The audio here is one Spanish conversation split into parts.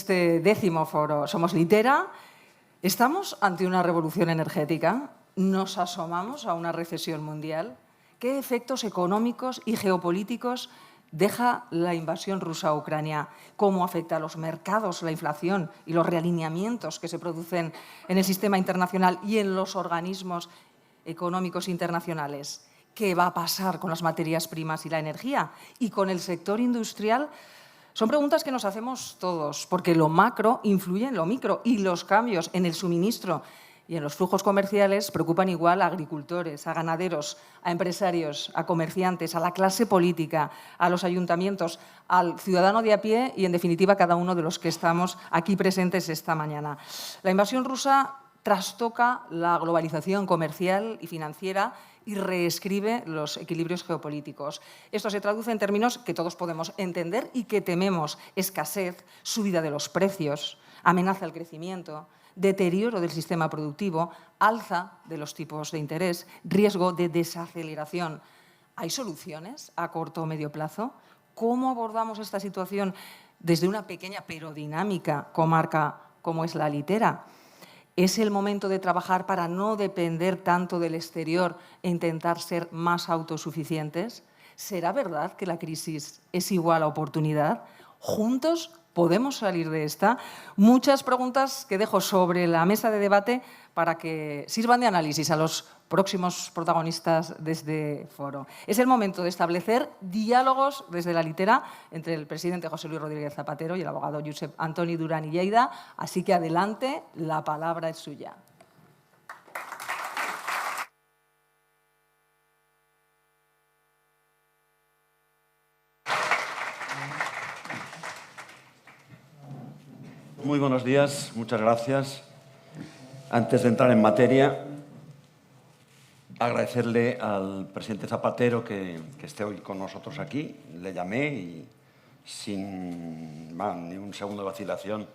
este 10º foro Somos Litera. ¿Estamos ante una revolución energética? ¿Nos asomamos a una recesión mundial? ¿Qué efectos económicos y geopolíticos deja la invasión rusa a Ucrania? ¿Cómo afecta a los mercados la inflación y los realineamientos que se producen en el sistema internacional y en los organismos económicos internacionales? ¿Qué va a pasar con las materias primas y la energía? ¿Y con el sector industrial? Son preguntas que nos hacemos todos, porque lo macro influye en lo micro y los cambios en el suministro y en los flujos comerciales preocupan igual a agricultores, a ganaderos, a empresarios, a comerciantes, a la clase política, a los ayuntamientos, al ciudadano de a pie y, en definitiva, a cada uno de los que estamos aquí presentes esta mañana. La invasión rusa trastoca la globalización comercial y financiera y reescribe los equilibrios geopolíticos. Esto se traduce en términos que todos podemos entender y que tememos: escasez, subida de los precios, amenaza al crecimiento, deterioro del sistema productivo, alza de los tipos de interés, riesgo de desaceleración. ¿Hay soluciones a corto o medio plazo? ¿Cómo abordamos esta situación desde una pequeña pero dinámica comarca como es la Litera? ¿Es el momento de trabajar para no depender tanto del exterior e intentar ser más autosuficientes? ¿Será verdad que la crisis es igual a oportunidad? ¿Juntos podemos salir de esta? Muchas preguntas que dejo sobre la mesa de debate para que sirvan de análisis a los próximos protagonistas de este foro. Es el momento de establecer diálogos desde la Litera entre el presidente José Luis Rodríguez Zapatero y el abogado Josep Antoni Duran i Lleida. Así que adelante, la palabra es suya. Muy buenos días, muchas gracias. Antes de entrar en materia, agradecerle al presidente Zapatero que esté hoy con nosotros aquí. Le llamé y sin ni un segundo de vacilación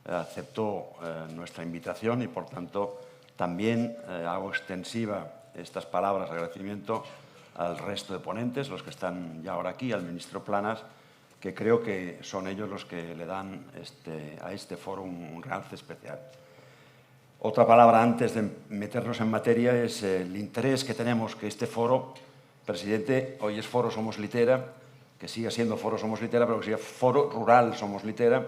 aceptó nuestra invitación y, por tanto, también hago extensiva estas palabras de agradecimiento al resto de ponentes, los que están ya ahora aquí, al ministro Planas, que creo que son ellos los que le dan a este foro un realce especial. Otra palabra antes de meternos en materia es el interés que tenemos que este foro, presidente, hoy es foro Somos Litera, que siga siendo foro Somos Litera, pero que siga foro rural Somos Litera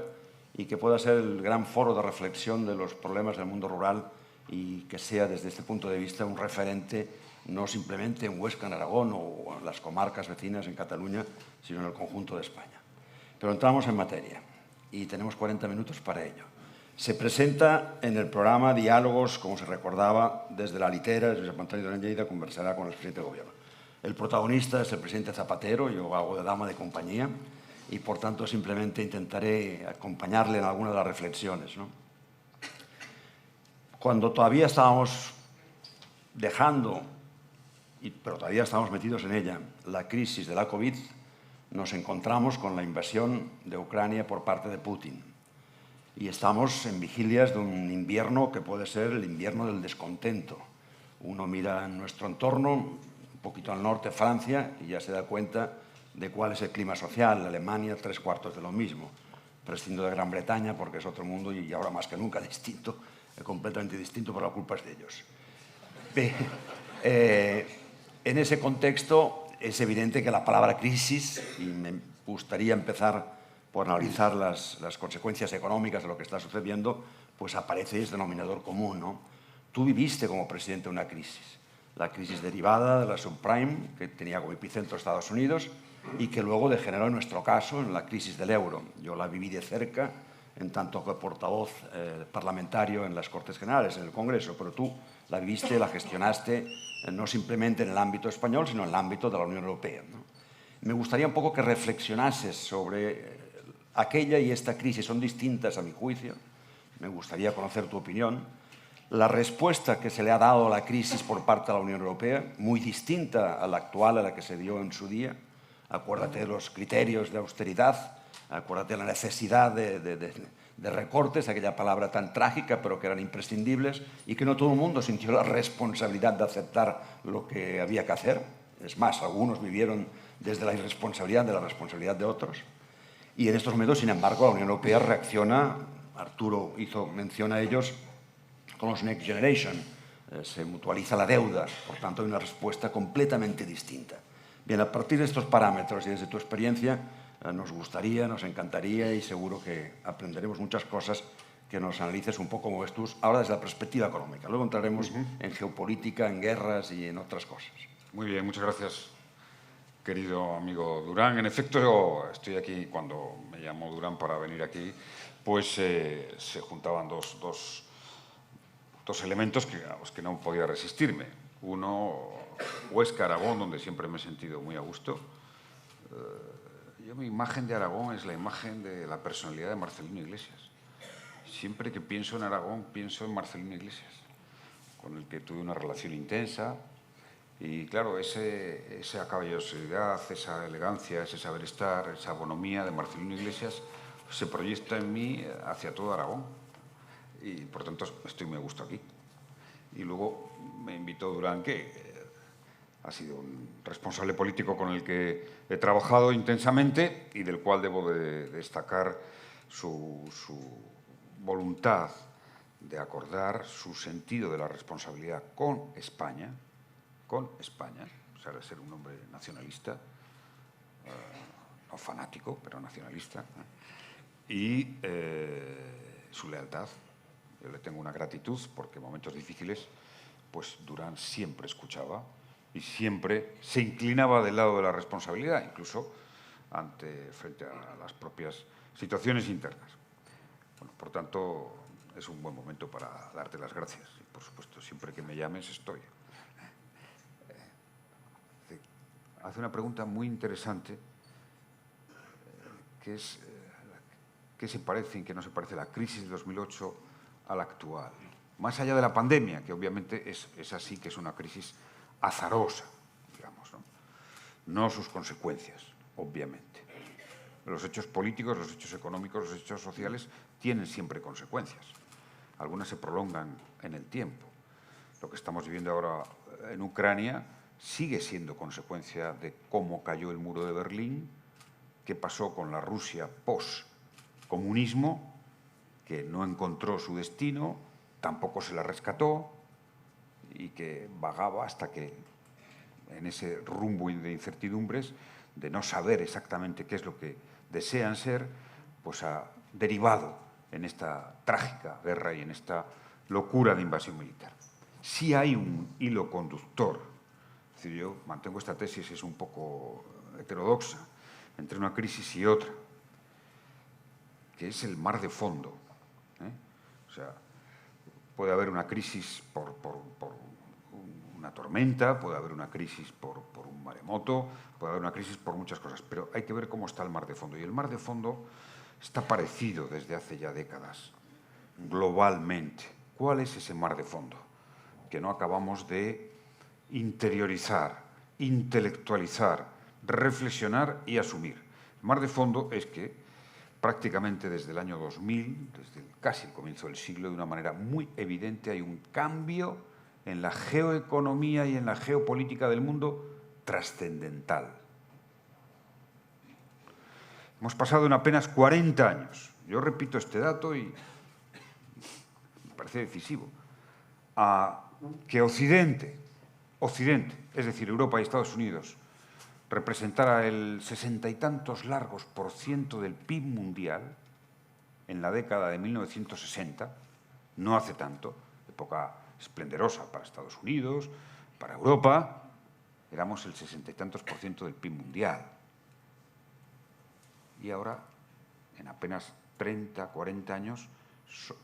y que pueda ser el gran foro de reflexión de los problemas del mundo rural y que sea desde este punto de vista un referente no simplemente en Huesca, en Aragón o en las comarcas vecinas en Cataluña, sino en el conjunto de España. Pero entramos en materia y tenemos 40 minutos para ello. Se presenta en el programa Diálogos, como se recordaba, desde la Litera, Josep Antoni Duran i Lleida conversará con el presidente de Gobierno. El protagonista es el presidente Zapatero, yo hago de dama de compañía y, por tanto, simplemente intentaré acompañarle en alguna de las reflexiones, ¿no? Cuando todavía estábamos dejando, pero todavía estábamos metidos en ella, la crisis de la COVID, nos encontramos con la invasión de Ucrania por parte de Putin. Y estamos en vigilias de un invierno que puede ser el invierno del descontento. Uno mira en nuestro entorno, un poquito al norte, Francia, y ya se da cuenta de cuál es el clima social. Alemania, 3/4 de lo mismo. Prescindo de Gran Bretaña porque es otro mundo y ahora más que nunca distinto, completamente distinto, pero la culpa es de ellos. En ese contexto es evidente que la palabra crisis, y me gustaría empezar por analizar las consecuencias económicas de lo que está sucediendo, pues aparece y es denominador común, ¿no? Tú viviste como presidente una crisis, la crisis derivada de la subprime, que tenía como epicentro Estados Unidos y que luego degeneró en nuestro caso en la crisis del euro. Yo la viví de cerca en tanto que portavoz parlamentario en las Cortes Generales, en el Congreso, pero tú la viviste, la gestionaste no simplemente en el ámbito español, sino en el ámbito de la Unión Europea, ¿no? Me gustaría un poco que reflexionases sobre aquella y esta crisis. Son distintas a mi juicio. Me gustaría conocer tu opinión. La respuesta que se le ha dado a la crisis por parte de la Unión Europea, muy distinta a la actual, a la que se dio en su día. Acuérdate de los criterios de austeridad, acuérdate de la necesidad de recortes, aquella palabra tan trágica, pero que eran imprescindibles y que no todo el mundo sintió la responsabilidad de aceptar lo que había que hacer. Es más, algunos vivieron desde la irresponsabilidad de la responsabilidad de otros. Y en estos momentos, sin embargo, la Unión Europea reacciona, Arturo hizo mención a ellos, con los Next Generation. Se mutualiza la deuda, por tanto hay una respuesta completamente distinta. Bien, a partir de estos parámetros y desde tu experiencia, nos gustaría, nos encantaría y seguro que aprenderemos muchas cosas, que nos analices un poco como ves tú, ahora desde la perspectiva económica. Luego entraremos en geopolítica, en guerras y en otras cosas. Muy bien, muchas gracias, querido amigo Durán. En efecto, yo estoy aquí, cuando me llamó Durán para venir aquí, pues se juntaban dos elementos a los que no podía resistirme. Uno, Huesca, Aragón, donde siempre me he sentido muy a gusto. Mi imagen de Aragón es la imagen de la personalidad de Marcelino Iglesias. Siempre que pienso en Aragón, pienso en Marcelino Iglesias, con el que tuve una relación intensa. Y claro, esa caballerosidad, esa elegancia, ese saber estar, esa bonomía de Marcelino Iglesias se proyecta en mí hacia todo Aragón. Y por tanto estoy muy a gusto aquí. Y luego me invitó Durán, que ha sido un responsable político con el que he trabajado intensamente y del cual debo de destacar su voluntad de acordar, su sentido de la responsabilidad con España, o sea, de ser un hombre nacionalista, no fanático, pero nacionalista, y su lealtad. Yo le tengo una gratitud porque en momentos difíciles, pues Durán siempre escuchaba y siempre se inclinaba del lado de la responsabilidad, incluso frente a las propias situaciones internas. Bueno, por tanto, es un buen momento para darte las gracias. Y, por supuesto, siempre que me llames estoy. Hace una pregunta muy interesante, que es qué se parece y qué no se parece la crisis de 2008 a la actual. Más allá de la pandemia, que obviamente es así, que es una crisis azarosa, digamos, no sus consecuencias, obviamente. Los hechos políticos, los hechos económicos, los hechos sociales tienen siempre consecuencias. Algunas se prolongan en el tiempo. Lo que estamos viviendo ahora en Ucrania sigue siendo consecuencia de cómo cayó el muro de Berlín, qué pasó con la Rusia post-comunismo, que no encontró su destino, tampoco se la rescató y que vagaba hasta que, en ese rumbo de incertidumbres, de no saber exactamente qué es lo que desean ser, pues ha derivado en esta trágica guerra y en esta locura de invasión militar. Sí hay un hilo conductor, es decir, yo mantengo esta tesis, es un poco heterodoxa, entre una crisis y otra, que es el mar de fondo. O sea, puede haber una crisis por una tormenta, puede haber una crisis por un maremoto, puede haber una crisis por muchas cosas, pero hay que ver cómo está el mar de fondo. Y el mar de fondo está parecido desde hace ya décadas, globalmente. ¿Cuál es ese mar de fondo? Que no acabamos de interiorizar, intelectualizar, reflexionar y asumir. El mar de fondo es que prácticamente desde el año 2000, desde casi el comienzo del siglo, de una manera muy evidente, hay un cambio en la geoeconomía y en la geopolítica del mundo trascendental. Hemos pasado en apenas 40 años, yo repito este dato y me parece decisivo, a que Occidente, es decir, Europa y Estados Unidos, representara el 60 y tantos largos % del PIB mundial en la década de 1960, no hace tanto, época esplendorosa para Estados Unidos, para Europa, éramos el 60 y tantos % del PIB mundial. Y ahora, en apenas 30, 40 años,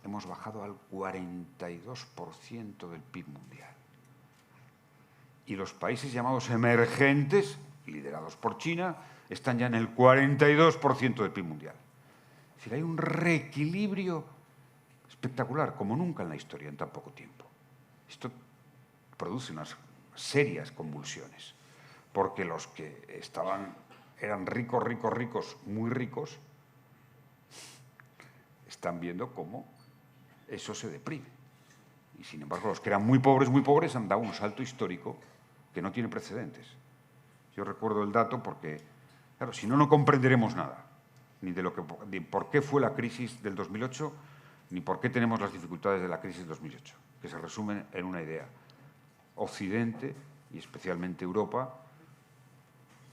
hemos bajado al 42% del PIB mundial. Y los países llamados emergentes, liderados por China, están ya en el 42% del PIB mundial. Es decir, hay un reequilibrio espectacular, como nunca en la historia, en tan poco tiempo. Esto produce unas serias convulsiones, porque los que eran ricos, muy ricos, están viendo cómo eso se deprime. Y, sin embargo, los que eran muy pobres, han dado un salto histórico que no tiene precedentes. Yo recuerdo el dato porque, claro, si no, no comprenderemos nada. ni de por qué fue la crisis del 2008, ni por qué tenemos las dificultades de la crisis del 2008, que se resumen en una idea. Occidente, y especialmente Europa,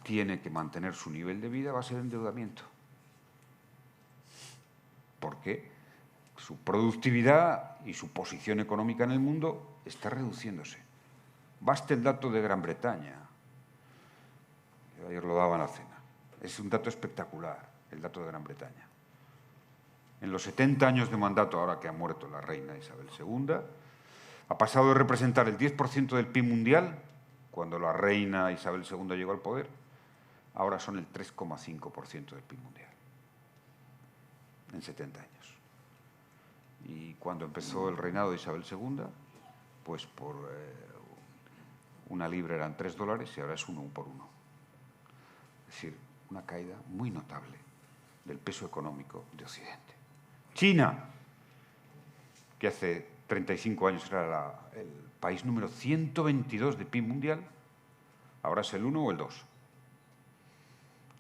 tiene que mantener su nivel de vida a base de endeudamiento. ¿Por qué? Su productividad y su posición económica en el mundo está reduciéndose. Baste el dato de Gran Bretaña. Ayer lo daba en la cena. Es un dato espectacular, el dato de Gran Bretaña. En los 70 años de mandato, ahora que ha muerto la reina Isabel II, ha pasado de representar el 10% del PIB mundial, cuando la reina Isabel II llegó al poder, ahora son el 3,5% del PIB mundial, en 70 años. Y cuando empezó el reinado de Isabel II, pues por una libra eran $3 y ahora es 1 por 1. Es decir, una caída muy notable del peso económico de Occidente. China, que hace 35 años era el país número 122 de PIB mundial, ahora es el 1 o el 2.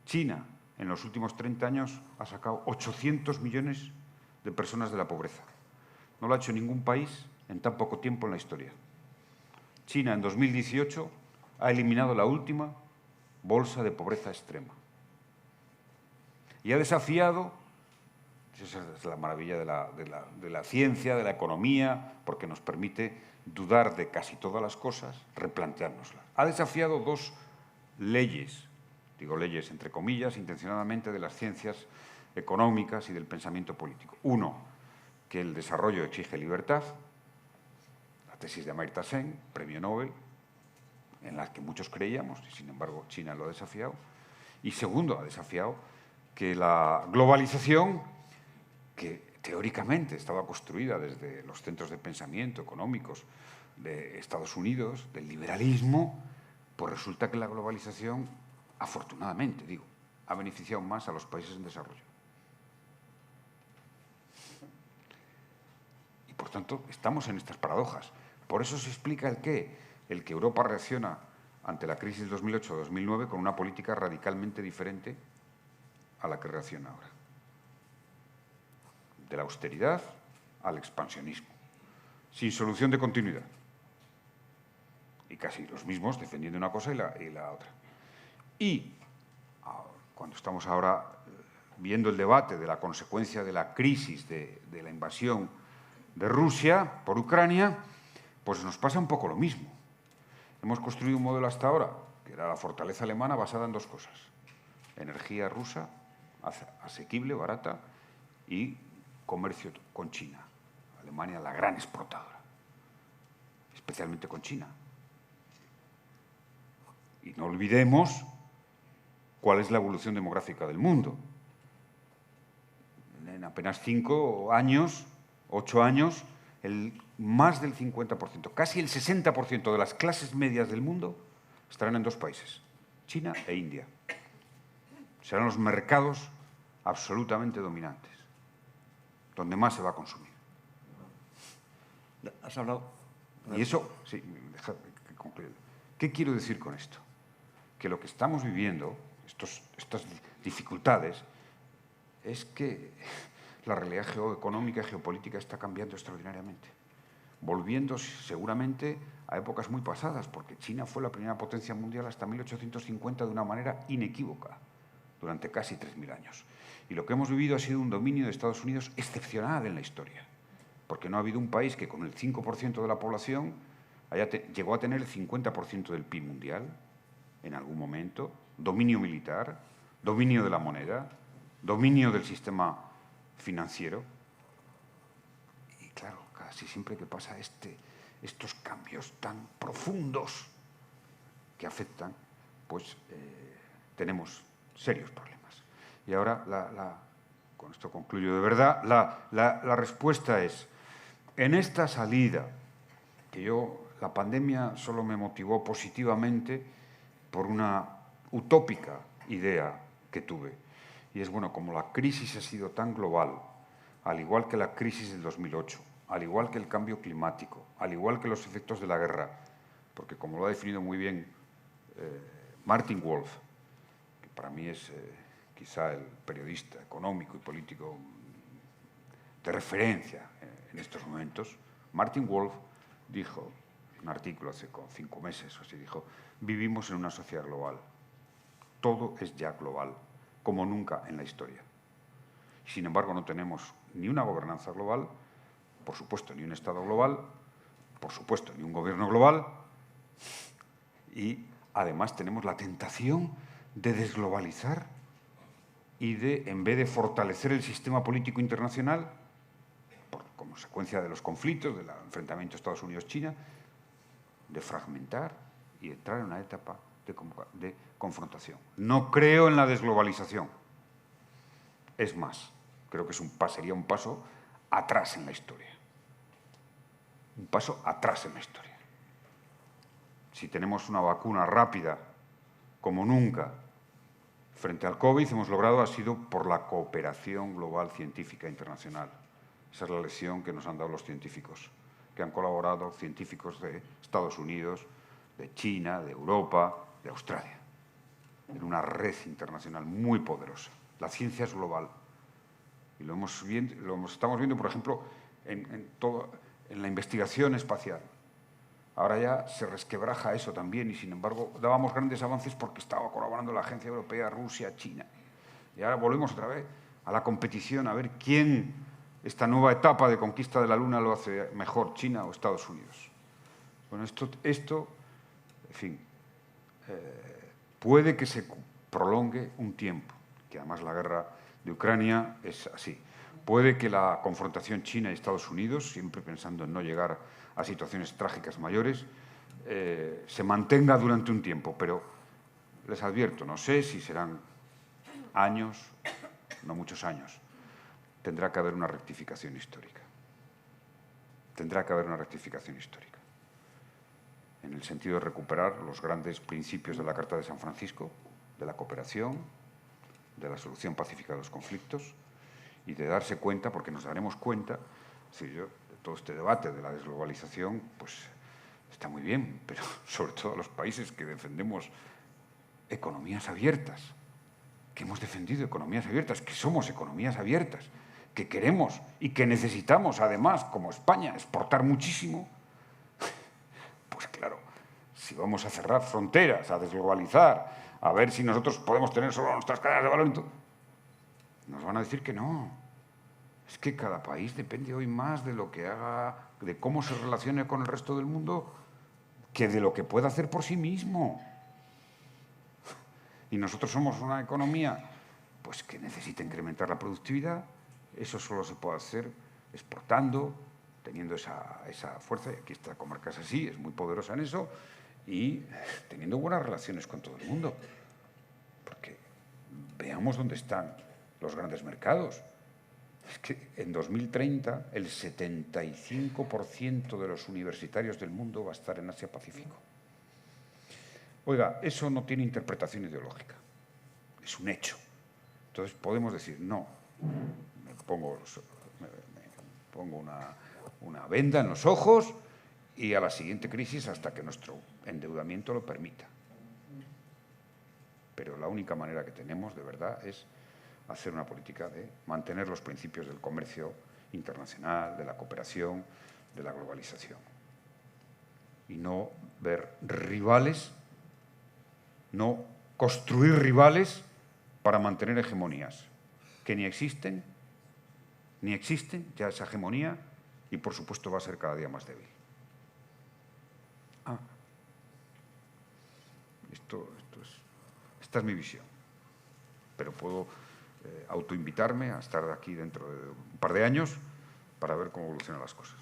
China, en los últimos 30 años, ha sacado 800 millones de personas de la pobreza. No lo ha hecho ningún país en tan poco tiempo en la historia. China, en 2018, ha eliminado la última bolsa de pobreza extrema. Y ha desafiado, esa es la maravilla de la ciencia, de la economía, porque nos permite dudar de casi todas las cosas, replanteárnoslas. Ha desafiado 2 leyes, digo leyes entre comillas, intencionadamente, de las ciencias económicas y del pensamiento político. Uno, que el desarrollo exige libertad, la tesis de Amartya Sen, premio Nobel, en la que muchos creíamos, y sin embargo China lo ha desafiado. Y segundo, ha desafiado que la globalización, que teóricamente estaba construida desde los centros de pensamiento económicos de Estados Unidos, del liberalismo, pues resulta que la globalización, afortunadamente, digo, ha beneficiado más a los países en desarrollo. Y por tanto, estamos en estas paradojas. Por eso se explica el que Europa reacciona ante la crisis del 2008-2009 con una política radicalmente diferente a la que reacciona ahora. De la austeridad al expansionismo, sin solución de continuidad. Y casi los mismos defendiendo una cosa y la otra. Y cuando estamos ahora viendo el debate de la consecuencia de la crisis de la invasión de Rusia por Ucrania, pues nos pasa un poco lo mismo. Hemos construido un modelo hasta ahora, que era la fortaleza alemana, basada en 2 cosas. Energía rusa, asequible, barata, y comercio con China. Alemania, la gran exportadora, especialmente con China. Y no olvidemos cuál es la evolución demográfica del mundo. En apenas 5 años, 8 años, más del 50%, casi el 60% de las clases medias del mundo estarán en 2 países, China e India. Serán los mercados absolutamente dominantes, donde más se va a consumir. ¿Has hablado? Y eso, sí, déjame que concluya. ¿Qué quiero decir con esto? Que lo que estamos viviendo, estas dificultades, es que la realidad geoeconómica y geopolítica está cambiando extraordinariamente, volviendo seguramente a épocas muy pasadas, porque China fue la primera potencia mundial hasta 1850 de una manera inequívoca, durante casi 3.000 años. Y lo que hemos vivido ha sido un dominio de Estados Unidos excepcional en la historia, porque no ha habido un país que con el 5% de la población llegó a tener el 50% del PIB mundial en algún momento, dominio militar, dominio de la moneda, dominio del sistema financiero. Y claro, casi siempre que pasa estos cambios tan profundos que afectan, pues tenemos serios problemas. Y ahora, con esto concluyo de verdad, la respuesta es, en esta salida, que la pandemia solo me motivó positivamente por una utópica idea que tuve. Y es, bueno, como la crisis ha sido tan global, al igual que la crisis del 2008, al igual que el cambio climático, al igual que los efectos de la guerra, porque como lo ha definido muy bien Martin Wolf, que para mí es quizá el periodista económico y político de referencia en estos momentos, Martin Wolf dijo, en un artículo hace 5 meses o así, dijo: vivimos en una sociedad global. Todo es ya global, como nunca en la historia. Sin embargo, no tenemos ni una gobernanza global, por supuesto, ni un Estado global, por supuesto, ni un gobierno global, y además tenemos la tentación de desglobalizar y de, en vez de fortalecer el sistema político internacional, por consecuencia de los conflictos, del enfrentamiento Estados Unidos-China, de fragmentar y entrar en una etapa de confrontación. No creo en la desglobalización. Es más, creo que sería un paso atrás en la historia. Un paso atrás en la historia. Si tenemos una vacuna rápida, como nunca, frente al COVID, hemos logrado ha sido por la cooperación global científica internacional. Esa es la lección que nos han dado los científicos, que han colaborado científicos de Estados Unidos, de China, de Europa, de Australia, en una red internacional muy poderosa. La ciencia es global. Y lo estamos viendo, por ejemplo, en la investigación espacial. Ahora ya se resquebraja eso también y, sin embargo, dábamos grandes avances porque estaba colaborando la Agencia Europea, Rusia, China. Y ahora volvemos otra vez a la competición, a ver quién, esta nueva etapa de conquista de la Luna, lo hace mejor, China o Estados Unidos. Bueno, esto en fin, puede que se prolongue un tiempo, que además la guerra de Ucrania es así. Puede que la confrontación China y Estados Unidos, siempre pensando en no llegar a situaciones trágicas mayores, se mantenga durante un tiempo, pero les advierto, no sé si serán años, no muchos años. Tendrá que haber una rectificación histórica. Tendrá que haber una rectificación histórica, en el sentido de recuperar los grandes principios de la Carta de San Francisco, de la cooperación, de la solución pacífica de los conflictos, y de darse cuenta, porque nos daremos cuenta, todo este debate de la desglobalización, pues está muy bien, pero sobre todo los países que defendemos economías abiertas, que hemos defendido economías abiertas, que somos economías abiertas, que queremos y que necesitamos, además, como España, exportar muchísimo, pues claro, si vamos a cerrar fronteras, a desglobalizar, a ver si nosotros podemos tener solo nuestras cadenas de valor, nos van a decir que no. Es que cada país depende hoy más de lo que haga, de cómo se relacione con el resto del mundo, que de lo que pueda hacer por sí mismo. Y nosotros somos una economía pues, que necesita incrementar la productividad. Eso solo se puede hacer exportando, teniendo esa fuerza. Y aquí esta comarca es así, es muy poderosa en eso, y teniendo buenas relaciones con todo el mundo. Porque veamos dónde están los grandes mercados. Es que en 2030 el 75% de los universitarios del mundo va a estar en Asia-Pacífico. Oiga, eso no tiene interpretación ideológica, es un hecho. Entonces podemos decir, no, me pongo una venda en los ojos y a la siguiente crisis hasta que nuestro endeudamiento lo permita. Pero la única manera que tenemos, de verdad, es hacer una política de mantener los principios del comercio internacional, de la cooperación, de la globalización. Y no ver rivales, no construir rivales para mantener hegemonías, que ni existen ya esa hegemonía y, por supuesto, va a ser cada día más débil. Esta es mi visión, pero puedo autoinvitarme a estar aquí dentro de un par de años para ver cómo evolucionan las cosas.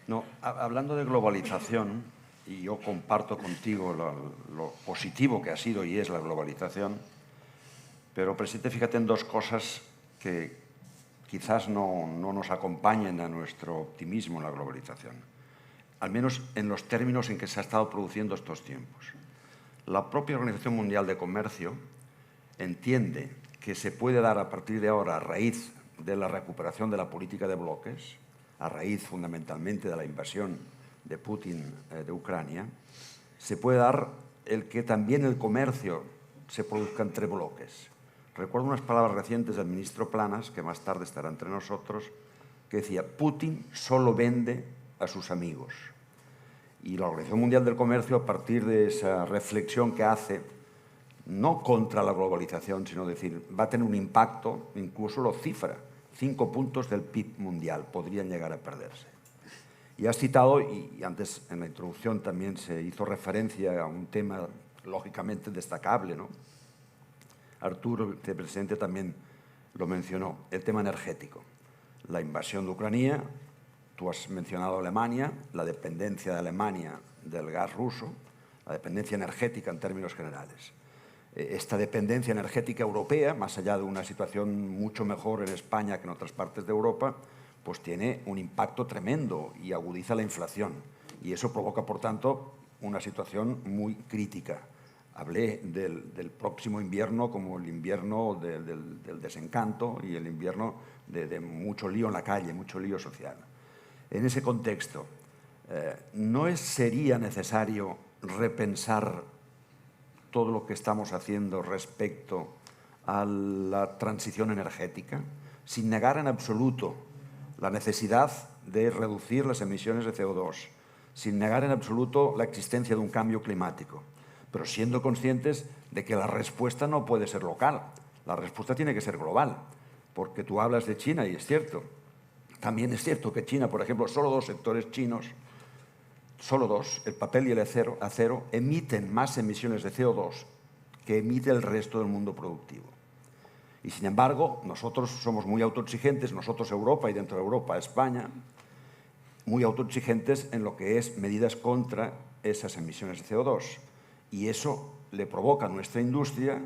No, hablando de globalización, y yo comparto contigo lo positivo que ha sido y es la globalización, pero, presidente, fíjate en dos cosas que quizás no nos acompañen a nuestro optimismo en la globalización, al menos en los términos en que se ha estado produciendo estos tiempos. La propia Organización Mundial de Comercio entiende que se puede dar a partir de ahora, a raíz de la recuperación de la política de bloques, a raíz fundamentalmente de la invasión de Putin de Ucrania, se puede dar el que también el comercio se produzca entre bloques. recuerdo unas palabras recientes del ministro Planas, que más tarde estará entre nosotros, que decía: Putin solo vende a sus amigos. Y la Organización Mundial del Comercio, a partir de esa reflexión que hace, no contra la globalización, sino decir, va a tener un impacto, incluso lo cifra, 5 puntos del PIB mundial podrían llegar a perderse. Y has citado, y antes en la introducción también se hizo referencia a un tema lógicamente destacable, ¿no? Arturo, el vicepresidente, también lo mencionó, el tema energético. La invasión de Ucrania, tú has mencionado Alemania, la dependencia de Alemania del gas ruso, la dependencia energética en términos generales. Esta dependencia energética europea, más allá de una situación mucho mejor en España que en otras partes de Europa, pues tiene un impacto tremendo y agudiza la inflación. Y eso provoca, por tanto, una situación muy crítica. Hablé del próximo invierno como el invierno del desencanto y el invierno de mucho lío en la calle, mucho lío social. En ese contexto, ¿no sería necesario repensar todo lo que estamos haciendo respecto a la transición energética, sin negar en absoluto la necesidad de reducir las emisiones de CO2, sin negar en absoluto la existencia de un cambio climático, pero siendo conscientes de que la respuesta no puede ser local, la respuesta tiene que ser global, porque tú hablas de China y es cierto. También es cierto que China, por ejemplo, solo 2 sectores chinos, solo 2, el papel y el acero, emiten más emisiones de CO2 que emite el resto del mundo productivo. Y sin embargo, nosotros somos muy autoexigentes, nosotros Europa y dentro de Europa España, muy autoexigentes en lo que es medidas contra esas emisiones de CO2. Y eso le provoca a nuestra industria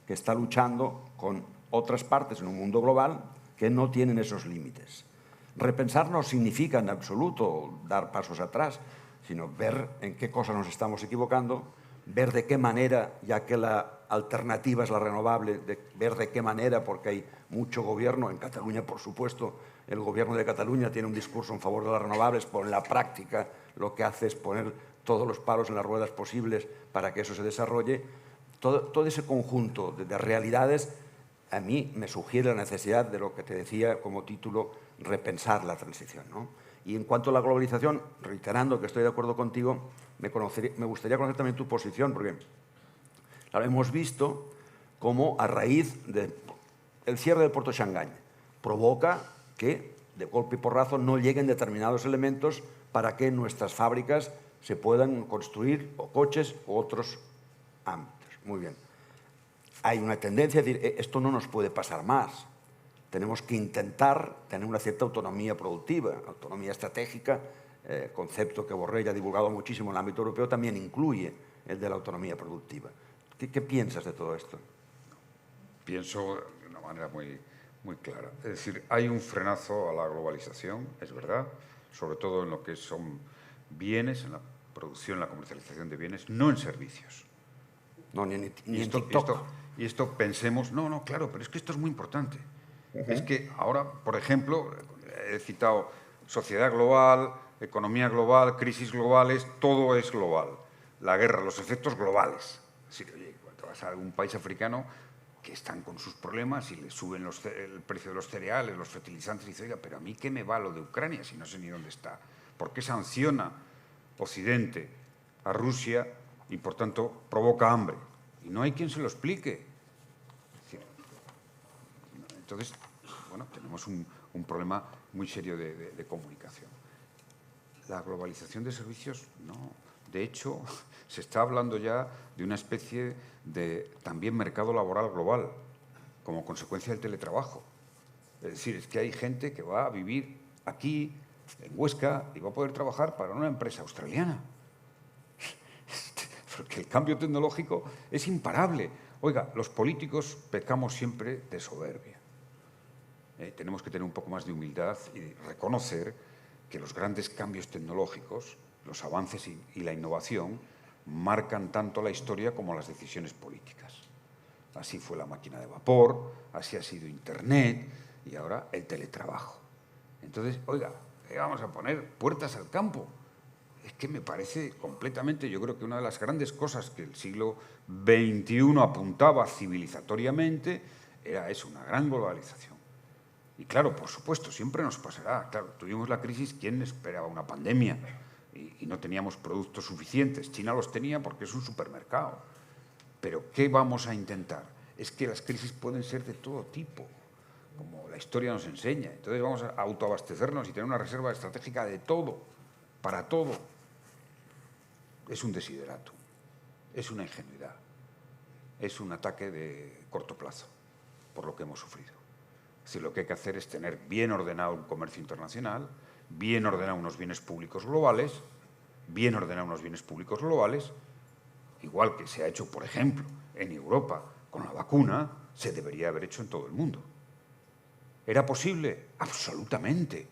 que está luchando con otras partes en un mundo global que no tienen esos límites. Repensar no significa en absoluto dar pasos atrás, sino ver en qué cosas nos estamos equivocando, ver de qué manera, ya que la alternativa es la renovable, ver de qué manera, porque hay mucho gobierno, en Cataluña por supuesto, el gobierno de Cataluña tiene un discurso en favor de las renovables, pero en la práctica lo que hace es poner todos los palos en las ruedas posibles para que eso se desarrolle. Todo ese conjunto de realidades a mí me sugiere la necesidad de lo que te decía como título, repensar la transición, ¿no? Y en cuanto a la globalización, reiterando que estoy de acuerdo contigo, me gustaría conocer también tu posición, porque claro, hemos visto cómo a raíz del cierre del puerto de Shanghái provoca que de golpe y porrazo no lleguen determinados elementos para que en nuestras fábricas se puedan construir o coches u otros ámbitos. Muy bien. Hay una tendencia a decir, esto no nos puede pasar más. Tenemos que intentar tener una cierta autonomía productiva, autonomía estratégica, concepto que Borrell ha divulgado muchísimo en el ámbito europeo, también incluye el de la autonomía productiva. ¿Qué piensas de todo esto? Pienso de una manera muy clara. Es decir, hay un frenazo a la globalización, es verdad, sobre todo en lo que son bienes, en la producción, en la comercialización de bienes, no en servicios. No, ni en TikTok. Y esto pensemos, no, claro, pero es que esto es muy importante. Es que ahora, por ejemplo, he citado sociedad global, economía global, crisis globales, todo es global. La guerra, los efectos globales. Es decir, oye, cuando vas a algún país africano que están con sus problemas y les suben el precio de los cereales, los fertilizantes, y dice, oiga, pero a mí qué me va lo de Ucrania si no sé ni dónde está. ¿Por qué sanciona Occidente a Rusia y, por tanto, provoca hambre? Y no hay quien se lo explique. Entonces, bueno, tenemos un problema muy serio de comunicación. La globalización de servicios, no. De hecho, se está hablando ya de una especie de también mercado laboral global, como consecuencia del teletrabajo. Es decir, es que hay gente que va a vivir aquí, en Huesca, y va a poder trabajar para una empresa australiana. Porque el cambio tecnológico es imparable. Oiga, los políticos pecamos siempre de soberbia. Tenemos que tener un poco más de humildad y reconocer que los grandes cambios tecnológicos, los avances y la innovación marcan tanto la historia como las decisiones políticas. Así fue la máquina de vapor, así ha sido Internet y ahora el teletrabajo. Entonces, oiga, vamos a poner puertas al campo. Es que me parece completamente, yo creo que una de las grandes cosas que el siglo XXI apuntaba civilizatoriamente era eso, una gran globalización. Y claro, por supuesto, siempre nos pasará. Claro, tuvimos la crisis, ¿quién esperaba una pandemia? Y no teníamos productos suficientes. China los tenía porque es un supermercado. Pero ¿qué vamos a intentar? Es que las crisis pueden ser de todo tipo, como la historia nos enseña. Entonces vamos a autoabastecernos y tener una reserva estratégica de todo, para todo. Es un desiderato, es una ingenuidad, es un ataque de corto plazo, por lo que hemos sufrido. Es decir, lo que hay que hacer es tener bien ordenado un comercio internacional, bien ordenado unos bienes públicos globales, igual que se ha hecho, por ejemplo, en Europa con la vacuna, se debería haber hecho en todo el mundo. ¿Era posible? Absolutamente.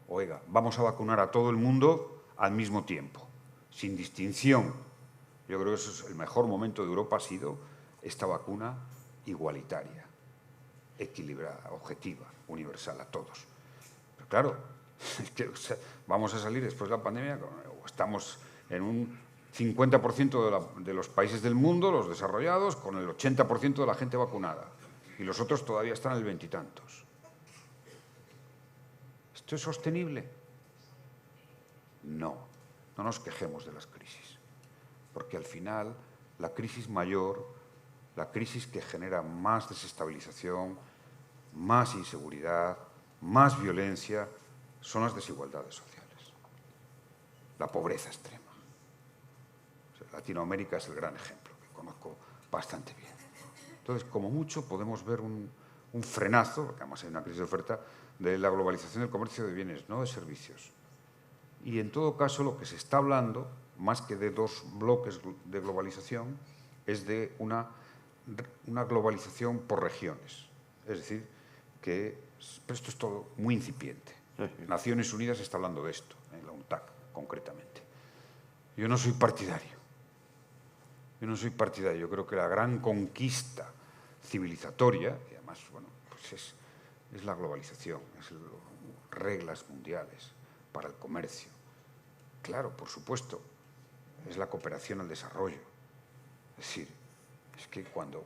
Oiga, vamos a vacunar a todo el mundo al mismo tiempo, sin distinción. Yo creo que eso es el mejor momento de Europa, ha sido esta vacuna igualitaria, equilibrada, objetiva, universal a todos. Pero claro, es que, vamos a salir después de la pandemia, estamos en un 50% de los países del mundo, los desarrollados, con el 80% de la gente vacunada. Y los otros todavía están en el veintitantos. ¿Esto es sostenible? No, no nos quejemos de las crisis. Porque al final, la crisis mayor, la crisis que genera más desestabilización, más inseguridad, más violencia, son las desigualdades sociales. La pobreza extrema. Latinoamérica es el gran ejemplo, que conozco bastante bien. Entonces, como mucho, podemos ver un frenazo, porque además hay una crisis de oferta, de la globalización del comercio de bienes, no de servicios. Y en todo caso, lo que se está hablando, más que de dos bloques de globalización, es de una globalización por regiones. Es decir, pero esto es todo muy incipiente. Naciones Unidas está hablando de esto, en la UNTAC, concretamente. Yo no soy partidario. Yo creo que la gran conquista civilizatoria, y además, bueno, pues es la globalización, es reglas mundiales para el comercio. Claro, por supuesto, es la cooperación al desarrollo. Es decir, es que cuando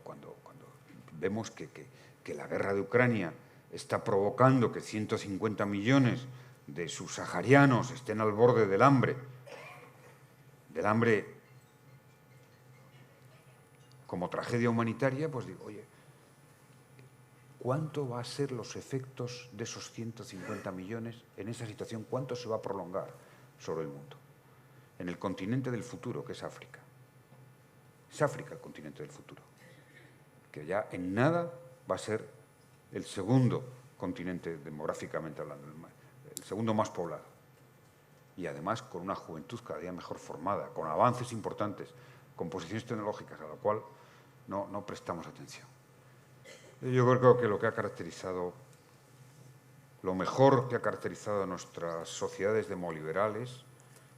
vemos que la guerra de Ucrania está provocando que 150 millones de subsaharianos estén al borde del hambre como tragedia humanitaria, pues digo, oye, ¿cuánto va a ser los efectos de esos 150 millones en esa situación? ¿Cuánto se va a prolongar sobre el mundo? En el continente del futuro, que es África. Es África el continente del futuro. Que ya en nada va a ser el segundo continente demográficamente hablando, el segundo más poblado. Y además con una juventud cada día mejor formada, con avances importantes, con posiciones tecnológicas a la cual no prestamos atención. Yo creo que lo mejor que ha caracterizado a nuestras sociedades demoliberales,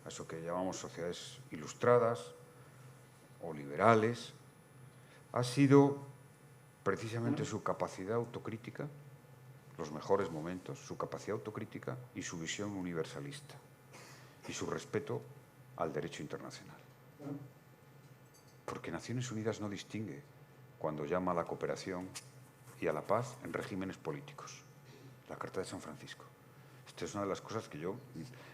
a eso que llamamos sociedades ilustradas o liberales, ha sido precisamente su capacidad autocrítica, los mejores momentos, su capacidad autocrítica y su visión universalista y su respeto al derecho internacional. Porque Naciones Unidas no distingue cuando llama a la cooperación y a la paz en regímenes políticos. La Carta de San Francisco. Esto es una de las cosas que yo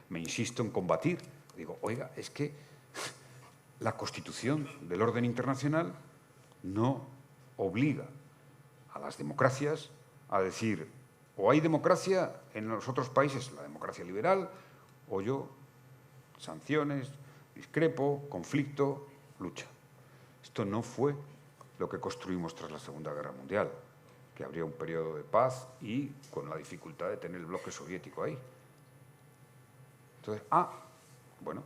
me insisto en combatir. Digo, oiga, es que la Constitución del orden internacional no obliga a las democracias a decir o hay democracia en los otros países, la democracia liberal, o yo, sanciones, discrepo, conflicto, lucha. Esto no fue lo que construimos tras la Segunda Guerra Mundial, que habría un periodo de paz y con la dificultad de tener el bloque soviético ahí. Entonces, bueno,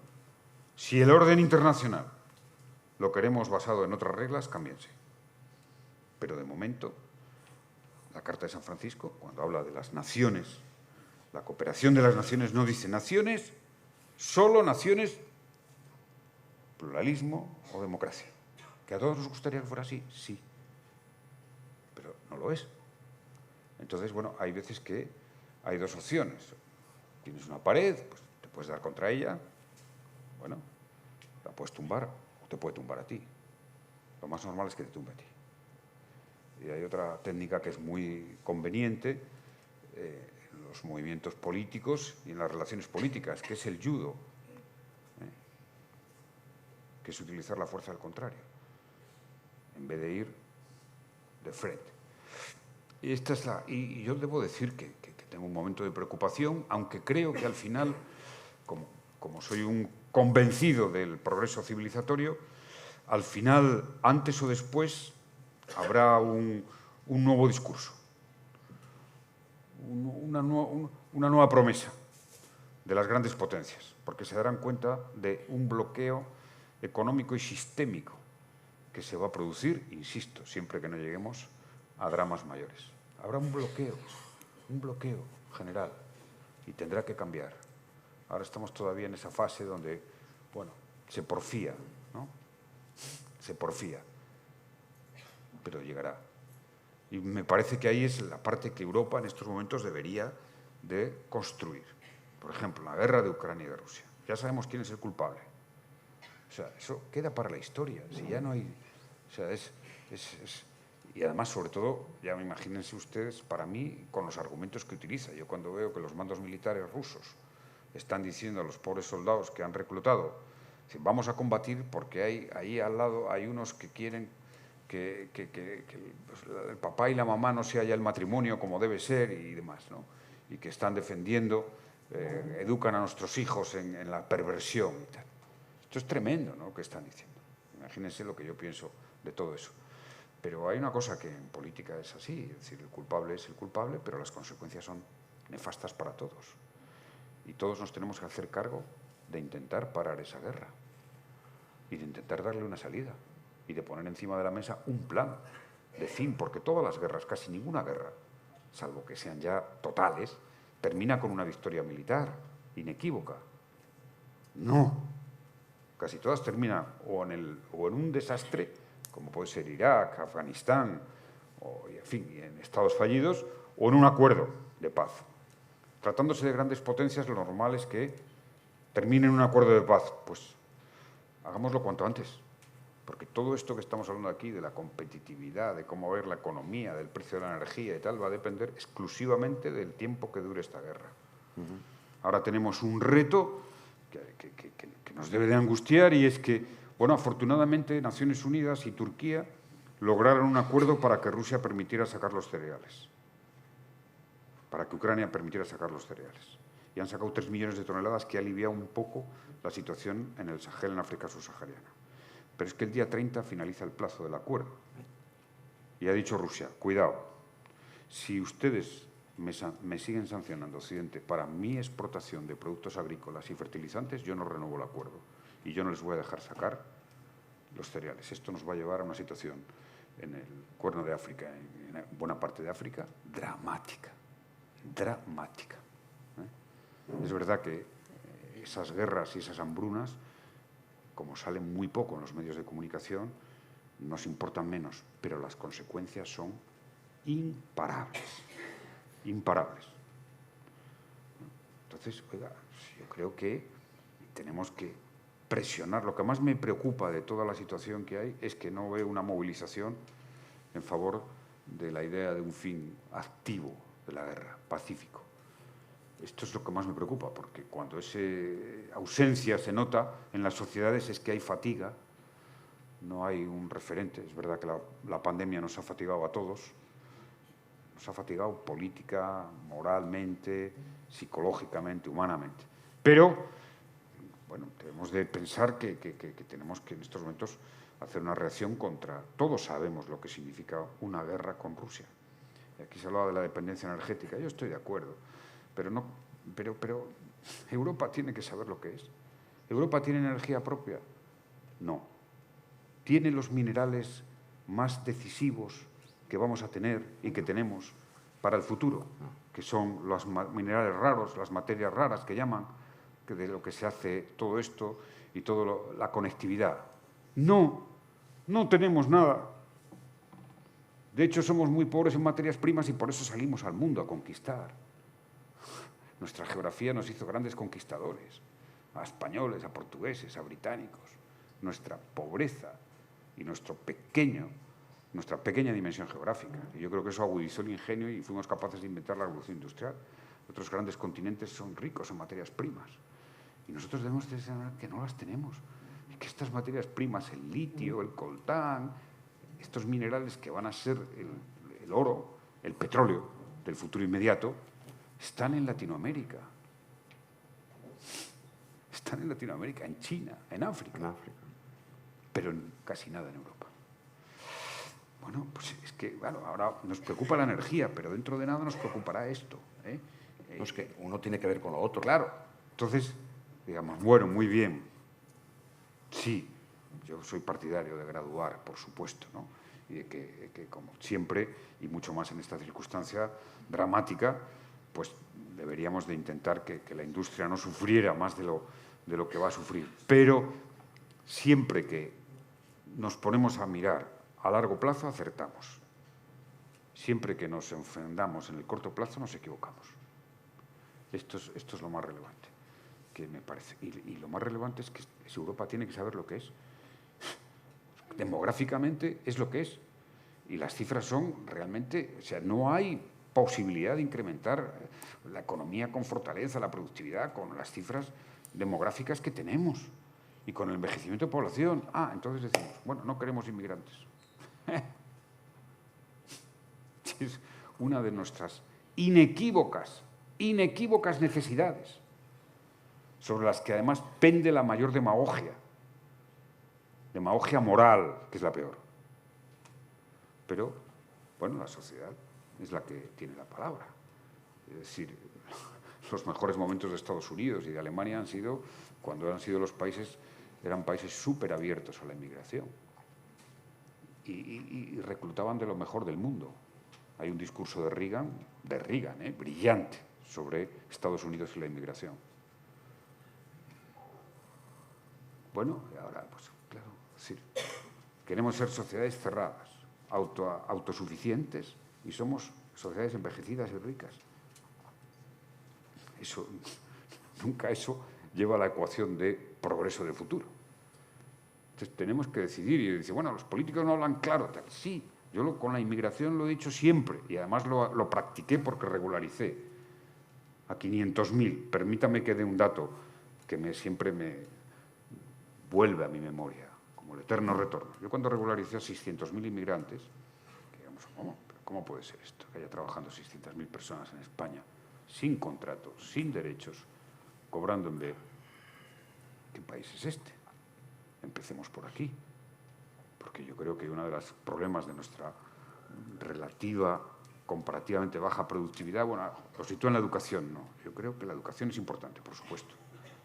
si el orden internacional lo queremos basado en otras reglas, cámbiense. Pero de momento, la Carta de San Francisco, cuando habla de las naciones, la cooperación de las naciones no dice naciones, solo naciones, pluralismo o democracia. ¿Que a todos nos gustaría que fuera así? Sí. Pero no lo es. Entonces, bueno, hay veces que hay dos opciones. Tienes una pared, pues te puedes dar contra ella, bueno, la puedes tumbar o te puede tumbar a ti. Lo más normal es que te tumbe a ti. y hay otra técnica que es muy conveniente en los movimientos políticos y en las relaciones políticas, que es el judo, que es utilizar la fuerza al contrario, en vez de ir de frente. Y yo debo decir que tengo un momento de preocupación, aunque creo que al final, como soy un convencido del progreso civilizatorio, al final, antes o después, habrá un nuevo discurso, una nueva promesa de las grandes potencias, porque se darán cuenta de un bloqueo económico y sistémico que se va a producir, insisto, siempre que no lleguemos a dramas mayores. Habrá un bloqueo general y tendrá que cambiar. Ahora estamos todavía en esa fase donde, bueno, se porfía, ¿no? Se porfía, pero llegará. Y me parece que ahí es la parte que Europa en estos momentos debería de construir. Por ejemplo, la guerra de Ucrania y de Rusia. Ya sabemos quién es el culpable. O sea, eso queda para la historia. Si ya no hay... O sea, y además, sobre todo, ya imagínense ustedes, para mí, con los argumentos que utiliza. Yo cuando veo que los mandos militares rusos están diciendo a los pobres soldados que han reclutado, vamos a combatir porque ahí al lado hay unos que quieren que el papá y la mamá no sea ya el matrimonio como debe ser y demás, ¿no? Y que están defendiendo, educan a nuestros hijos en la perversión y tal. Esto es tremendo, ¿no?, que están diciendo. Imagínense lo que yo pienso de todo eso. Pero hay una cosa que en política es así, es decir, el culpable es el culpable, pero las consecuencias son nefastas para todos. Y todos nos tenemos que hacer cargo de intentar parar esa guerra y de intentar darle una salida y de poner encima de la mesa un plan de fin, porque todas las guerras, casi ninguna guerra, salvo que sean ya totales, termina con una victoria militar inequívoca. No. Casi todas terminan o en un desastre, como puede ser Irak, Afganistán, en fin, en estados fallidos, o en un acuerdo de paz. Tratándose de grandes potencias, lo normal es que termine en un acuerdo de paz. Pues hagámoslo cuanto antes, porque todo esto que estamos hablando aquí, de la competitividad, de cómo ver la economía, del precio de la energía y tal, va a depender exclusivamente del tiempo que dure esta guerra. Ahora tenemos un reto que nos debe de angustiar, y es que, bueno, afortunadamente Naciones Unidas y Turquía lograron un acuerdo para que Rusia permitiera sacar los cereales, para que Ucrania permitiera sacar los cereales. Y han sacado 3 millones de toneladas, que ha aliviado un poco la situación en el Sahel, en África subsahariana. Pero es que el día 30 finaliza el plazo del acuerdo. Y ha dicho Rusia, cuidado, si ustedes me siguen sancionando, Occidente, para mi exportación de productos agrícolas y fertilizantes, yo no renuevo el acuerdo y yo no les voy a dejar sacar los cereales. Esto nos va a llevar a una situación en el Cuerno de África, en buena parte de África, dramática. Es verdad que esas guerras y esas hambrunas, como salen muy poco en los medios de comunicación, nos importan menos, pero las consecuencias son imparables. Entonces, oiga, yo creo que tenemos que presionar. Lo que más me preocupa de toda la situación que hay es que no veo una movilización en favor de la idea de un fin activo de la guerra, pacífico. Esto es lo que más me preocupa, porque cuando esa ausencia se nota en las sociedades es que hay fatiga, no hay un referente. Es verdad que la pandemia nos ha fatigado a todos, nos ha fatigado política, moralmente, psicológicamente, humanamente. Pero, bueno, tenemos de pensar que tenemos que en estos momentos hacer una reacción contra... Todos sabemos lo que significa una guerra con Rusia. Y aquí se hablaba de la dependencia energética. Yo estoy de acuerdo, pero Europa tiene que saber lo que es. ¿Europa tiene energía propia? No. ¿Tiene los minerales más decisivos que vamos a tener y que tenemos para el futuro? Que son los minerales raros, las materias raras que llaman, que de lo que se hace todo esto y toda la conectividad. No tenemos nada. De hecho, somos muy pobres en materias primas y por eso salimos al mundo a conquistar. Nuestra geografía nos hizo grandes conquistadores, a españoles, a portugueses, a británicos. Nuestra pobreza y nuestro pequeño nuestra pequeña dimensión geográfica. Y yo creo que eso agudizó el ingenio y fuimos capaces de inventar la revolución industrial. Otros grandes continentes son ricos en materias primas. Y nosotros debemos de saber que no las tenemos. Y que estas materias primas, el litio, el coltán, estos minerales que van a ser el oro, el petróleo del futuro inmediato, están en Latinoamérica. Están en Latinoamérica, en China, en África. Pero casi nada en Europa. Bueno, pues es que, bueno, ahora nos preocupa la energía, pero dentro de nada nos preocupará esto. No, es que uno tiene que ver con lo otro. Claro. Entonces, digamos, bueno, muy bien. Sí, yo soy partidario de graduar, por supuesto, ¿no? Y de que, como siempre, y mucho más en esta circunstancia dramática, pues deberíamos de intentar que la industria no sufriera más de lo que va a sufrir. Pero siempre que nos ponemos a mirar a largo plazo, acertamos. Siempre que nos enfrentamos en el corto plazo, nos equivocamos. Esto es lo más relevante, que me parece. Y lo más relevante es que Europa tiene que saber lo que es. Demográficamente es lo que es. Y las cifras son realmente... O sea, no hay posibilidad de incrementar la economía con fortaleza, la productividad, con las cifras demográficas que tenemos. Y con el envejecimiento de población. Entonces decimos, bueno, no queremos inmigrantes. Es una de nuestras inequívocas necesidades, sobre las que además pende la mayor demagogia moral, que es la peor. Pero, bueno, la sociedad es la que tiene la palabra. Es decir, los mejores momentos de Estados Unidos y de Alemania han sido cuando eran países súper abiertos a la inmigración y reclutaban de lo mejor del mundo. Hay un discurso de Reagan, brillante, sobre Estados Unidos y la inmigración. Bueno, y ahora, pues claro, es decir, queremos ser sociedades cerradas, autosuficientes, y somos sociedades envejecidas y ricas. Nunca eso lleva a la ecuación de progreso de futuro. Entonces tenemos que decidir, y dice, bueno, los políticos no hablan claro. Sí, yo con la inmigración lo he dicho siempre, y además lo practiqué porque regularicé a 500.000. Permítame que dé un dato que siempre me vuelve a mi memoria, como el eterno retorno. Yo cuando regularicé a 600.000 inmigrantes, digamos, ¿cómo puede ser esto? Que haya trabajando 600.000 personas en España, sin contratos, sin derechos, cobrando en B. ¿Qué país es este? Empecemos por aquí. Porque yo creo que uno de los problemas de nuestra comparativamente baja productividad, bueno, lo sitúo en la educación, no. Yo creo que la educación es importante, por supuesto.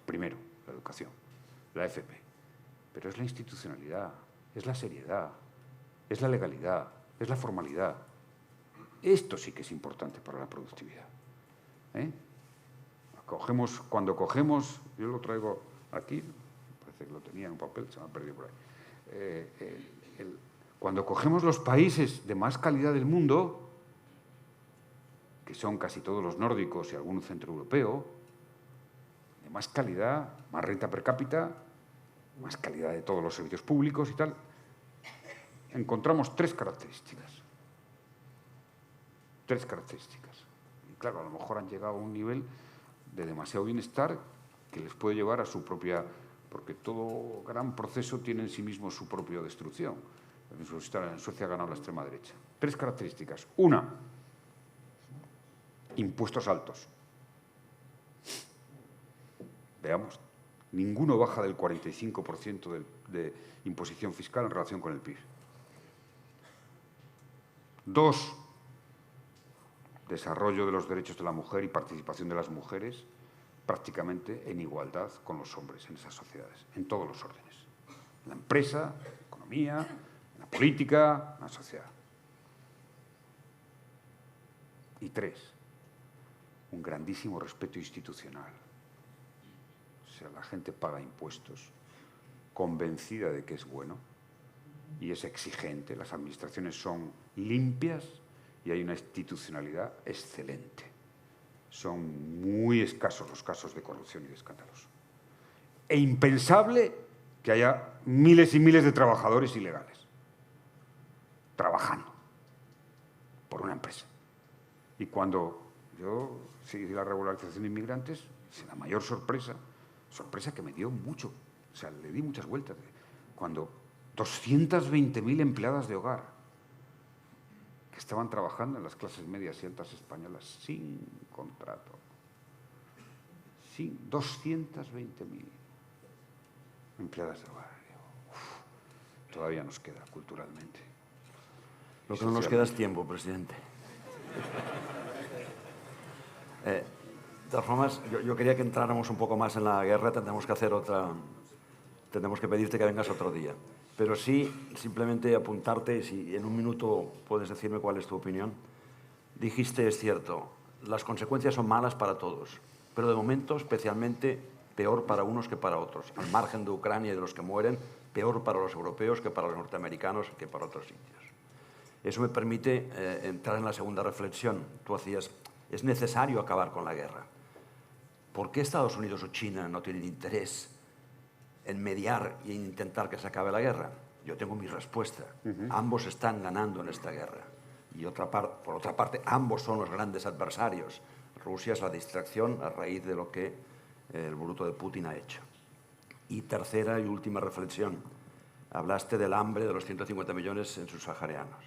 Primero, la educación, la FP. Pero es la institucionalidad, es la seriedad, es la legalidad, es la formalidad. Esto sí que es importante para la productividad. Cuando cogemos, yo lo traigo aquí, parece que lo tenía en un papel, se me ha perdido por ahí. Cuando cogemos los países de más calidad del mundo, que son casi todos los nórdicos y algún centroeuropeo, de más calidad, más renta per cápita, más calidad de todos los servicios públicos y tal, encontramos tres características. Y claro, a lo mejor han llegado a un nivel de demasiado bienestar que les puede llevar a su propia... Porque todo gran proceso tiene en sí mismo su propia destrucción. En Suecia ha ganado la extrema derecha. Tres características. Una, impuestos altos. Veamos, ninguno baja del 45% de imposición fiscal en relación con el PIB. Dos, desarrollo de los derechos de la mujer y participación de las mujeres prácticamente en igualdad con los hombres en esas sociedades, en todos los órdenes. En la empresa, en la economía, en la política, en la sociedad. Y tres, un grandísimo respeto institucional. O sea, la gente paga impuestos convencida de que es bueno y es exigente. Las administraciones son limpias y hay una institucionalidad excelente. Son muy escasos los casos de corrupción y de escándalos. E impensable que haya miles y miles de trabajadores ilegales. trabajando por una empresa. Y cuando yo seguí la regularización de inmigrantes, la mayor sorpresa que me dio mucho, o sea, le di muchas vueltas, cuando 220.000 empleadas de hogar que estaban trabajando en las clases medias y altas españolas sin contrato, 220.000 empleadas de hogar. Todavía nos queda culturalmente. Lo que no nos queda es tiempo, presidente. De todas formas, yo quería que entráramos un poco más en la guerra. Tendremos que pedirte que vengas otro día. Pero sí, simplemente apuntarte, si en un minuto puedes decirme cuál es tu opinión. Dijiste, es cierto, las consecuencias son malas para todos, pero de momento especialmente peor para unos que para otros. Al margen de Ucrania y de los que mueren, peor para los europeos que para los norteamericanos que para otros sitios. Eso me permite entrar en la segunda reflexión. Tú hacías, es necesario acabar con la guerra. ¿Por qué Estados Unidos o China no tienen interés en mediar e intentar que se acabe la guerra? Yo tengo mi respuesta. Ambos están ganando en esta guerra. Y por otra parte, ambos son los grandes adversarios. Rusia es la distracción a raíz de lo que el bruto de Putin ha hecho. Y tercera y última reflexión. Hablaste del hambre de los 150 millones en subsaharianos.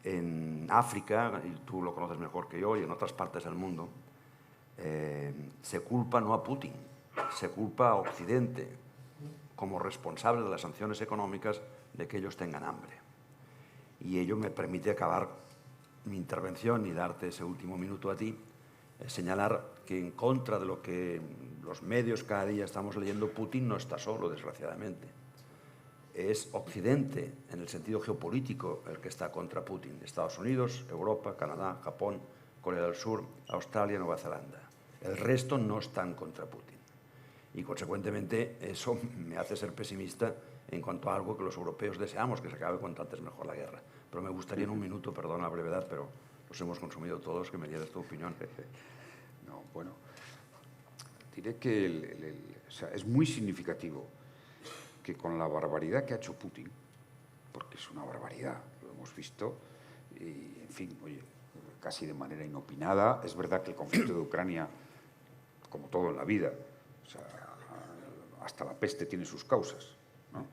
En África, y tú lo conoces mejor que yo, y en otras partes del mundo, se culpa no a Putin, se culpa a Occidente como responsable de las sanciones económicas de que ellos tengan hambre. Y ello me permite acabar mi intervención y darte ese último minuto a ti, señalar que en contra de lo que los medios cada día estamos leyendo, Putin no está solo, desgraciadamente. Es Occidente, en el sentido geopolítico, el que está contra Putin. Estados Unidos, Europa, Canadá, Japón, Corea del Sur, Australia, Nueva Zelanda. El resto no están contra Putin. Y, consecuentemente, eso me hace ser pesimista en cuanto a algo que los europeos deseamos, que se acabe cuanto antes mejor la guerra. Pero me gustaría en un minuto, perdón la brevedad, pero los hemos consumido todos, que me dieras tu opinión. No, bueno, diré que o sea, es muy significativo que con la barbaridad que ha hecho Putin, porque es una barbaridad, lo hemos visto, y en fin, oye, casi de manera inopinada. Es verdad que el conflicto de Ucrania, como todo en la vida, o sea, hasta la peste tiene sus causas, ¿no?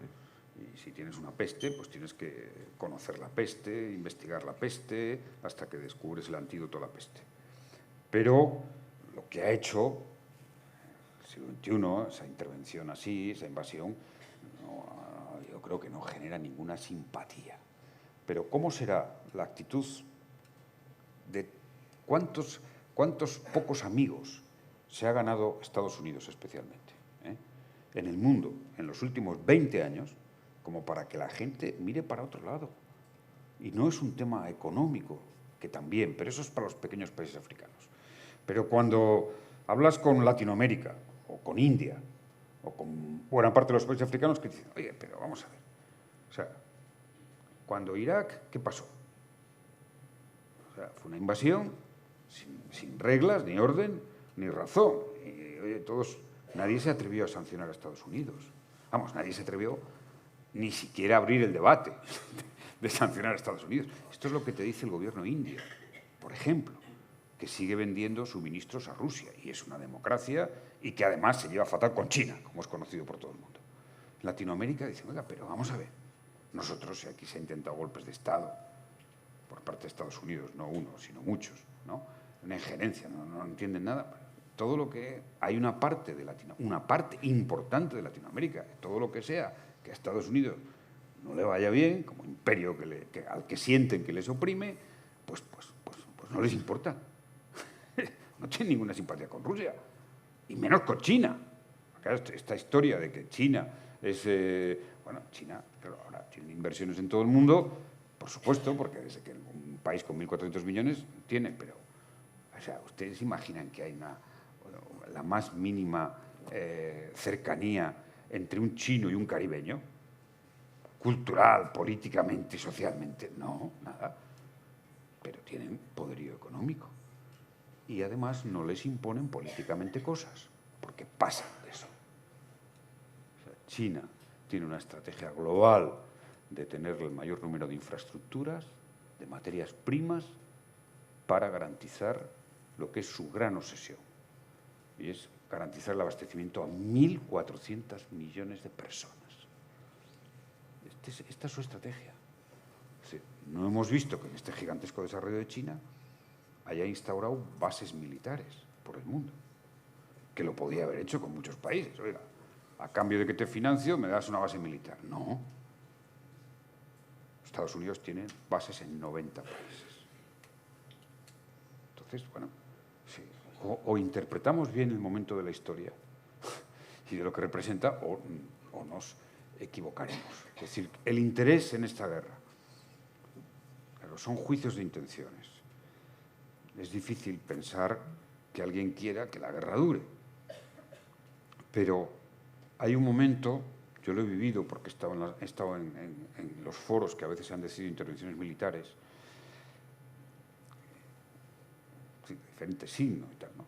Y si tienes una peste, pues tienes que conocer la peste, investigar la peste, hasta que descubres el antídoto a la peste. Pero lo que ha hecho el siglo XXI, esa intervención así, esa invasión, yo creo que no genera ninguna simpatía. Pero ¿cómo será la actitud de cuántos pocos amigos se ha ganado Estados Unidos especialmente, en el mundo en los últimos 20 años, como para que la gente mire para otro lado? Y no es un tema económico, que también, pero eso es para los pequeños países africanos. Pero cuando hablas con Latinoamérica o con India o con buena parte de los países africanos, que dicen, oye, pero vamos a ver, o sea, cuando Irak, ¿qué pasó? O sea, fue una invasión sin reglas, ni orden, ni razón. Y, oye, nadie se atrevió a sancionar a Estados Unidos. Vamos, nadie se atrevió ni siquiera a abrir el debate de sancionar a Estados Unidos. Esto es lo que te dice el gobierno indio, por ejemplo, que sigue vendiendo suministros a Rusia, y es una democracia, y que además se lleva fatal con China, como es conocido por todo el mundo. Latinoamérica dice, oiga, pero vamos a ver, nosotros aquí se ha intentado golpes de Estado por parte de Estados Unidos, no uno, sino muchos, ¿no? Una injerencia, no entienden nada. Todo lo que hay una parte importante de Latinoamérica, todo lo que sea que a Estados Unidos no le vaya bien, como imperio al que sienten que les oprime, pues no les importa. No tienen ninguna simpatía con Rusia, y menos con China. Claro, esta historia de que China es... China, claro, ahora tiene inversiones en todo el mundo, por supuesto, porque desde que un país con 1.400 millones tiene, pero, o sea, ustedes imaginan que hay la más mínima cercanía entre un chino y un caribeño, cultural, políticamente, socialmente. No, nada. Pero tienen poderío económico. Y además no les imponen políticamente cosas, porque pasan de eso. O sea, China tiene una estrategia global de tener el mayor número de infraestructuras, de materias primas, para garantizar lo que es su gran obsesión, y es garantizar el abastecimiento a 1.400 millones de personas. Esta es su estrategia. No hemos visto que en este gigantesco desarrollo de China haya instaurado bases militares por el mundo, que lo podía haber hecho con muchos países. Oiga, a cambio de que te financio, me das una base militar. No. Estados Unidos tiene bases en 90 países. Entonces, bueno, sí, o interpretamos bien el momento de la historia y de lo que representa, o nos equivocaremos. Es decir, el interés en esta guerra, claro, son juicios de intenciones. Es difícil pensar que alguien quiera que la guerra dure. Pero hay un momento, yo lo he vivido porque he estado en los foros que a veces se han decidido intervenciones militares, de diferentes signos y tal, ¿no?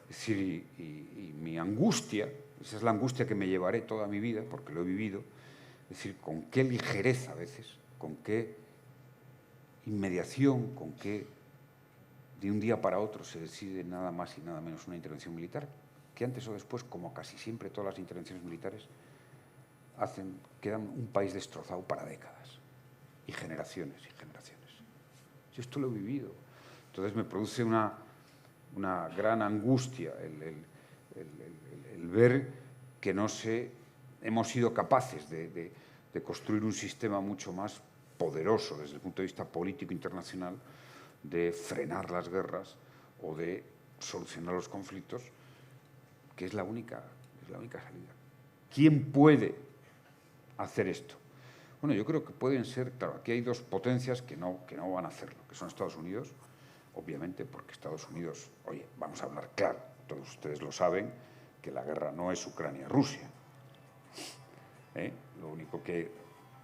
Es decir, y mi angustia, esa es la angustia que me llevaré toda mi vida, porque lo he vivido, es decir, con qué ligereza a veces, con qué inmediación, con qué de un día para otro se decide nada más y nada menos una intervención militar, que antes o después, como casi siempre todas las intervenciones militares, quedan un país destrozado para décadas, y generaciones y generaciones. Yo esto lo he vivido. Entonces me produce una gran angustia el ver que hemos sido capaces de construir un sistema mucho más poderoso desde el punto de vista político internacional, de frenar las guerras o de solucionar los conflictos, que es la única salida. ¿Quién puede hacer esto? Bueno, yo creo que pueden ser, claro, aquí hay dos potencias que no van a hacerlo, que son Estados Unidos, obviamente, porque Estados Unidos, oye, vamos a hablar claro, todos ustedes lo saben, que la guerra no es Ucrania-Rusia. Lo único que,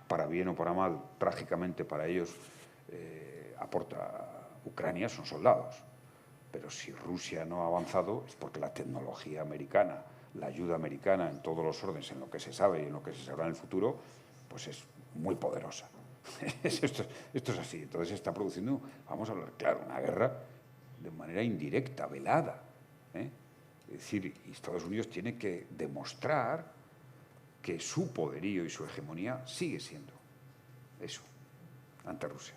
para bien o para mal, trágicamente para ellos, aporta Ucrania son soldados. Pero si Rusia no ha avanzado es porque la tecnología americana, la ayuda americana en todos los órdenes, en lo que se sabe y en lo que se sabrá en el futuro, pues es muy poderosa. Esto es así. Entonces se está produciendo, vamos a hablar claro, una guerra de manera indirecta, velada. Es decir, Estados Unidos tiene que demostrar que su poderío y su hegemonía sigue siendo eso, ante Rusia.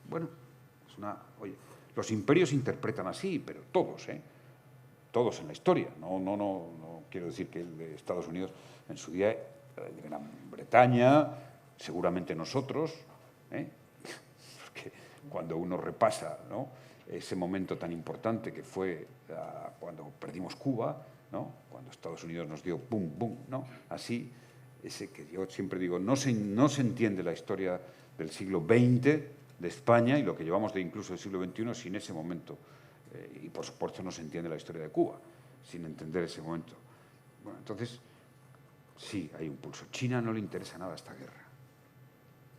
Bueno, oye, los imperios interpretan así, pero todos, todos en la historia. No quiero decir que el de Estados Unidos en su día, el de Gran Bretaña, seguramente nosotros, porque cuando uno repasa, ¿no?, ese momento tan importante que fue cuando perdimos Cuba, ¿no?, cuando Estados Unidos nos dio pum, pum, ¿no?, así, ese que yo siempre digo, no se entiende la historia del siglo XX de España y lo que llevamos incluso del siglo XXI sin ese momento. Y por supuesto no se entiende la historia de Cuba sin entender ese momento. Bueno, entonces, sí, hay un pulso. China no le interesa nada esta guerra.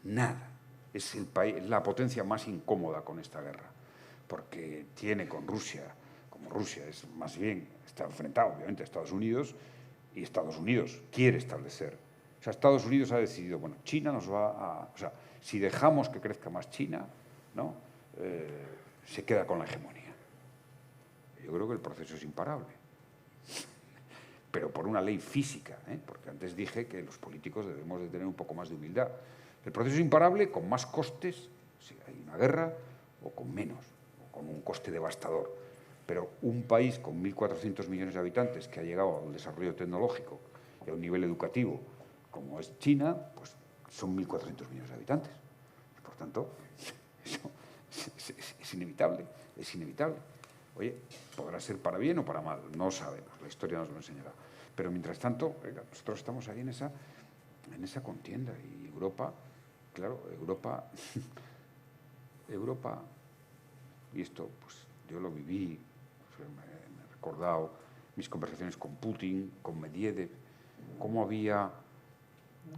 Nada. Es el país, la potencia más incómoda con esta guerra, porque tiene con Rusia, como Rusia es más bien, está enfrentado obviamente a Estados Unidos, y Estados Unidos quiere establecer. O sea, Estados Unidos ha decidido, bueno, China nos va a... O sea, si dejamos que crezca más China, ¿no?, se queda con la hegemonía. Yo creo que el proceso es imparable. Pero por una ley física, porque antes dije que los políticos debemos de tener un poco más de humildad. El proceso es imparable con más costes, si hay una guerra, o con menos, o con un coste devastador. Pero un país con 1.400 millones de habitantes que ha llegado al desarrollo tecnológico y a un nivel educativo como es China, pues son 1.400 millones de habitantes. Por tanto, eso es inevitable, es inevitable. Oye, podrá ser para bien o para mal, no sabemos, la historia nos lo enseñará. Pero mientras tanto, nosotros estamos ahí en esa contienda. Y Europa, claro, Europa, y esto pues yo lo viví, me he recordado mis conversaciones con Putin, con Medvedev, cómo había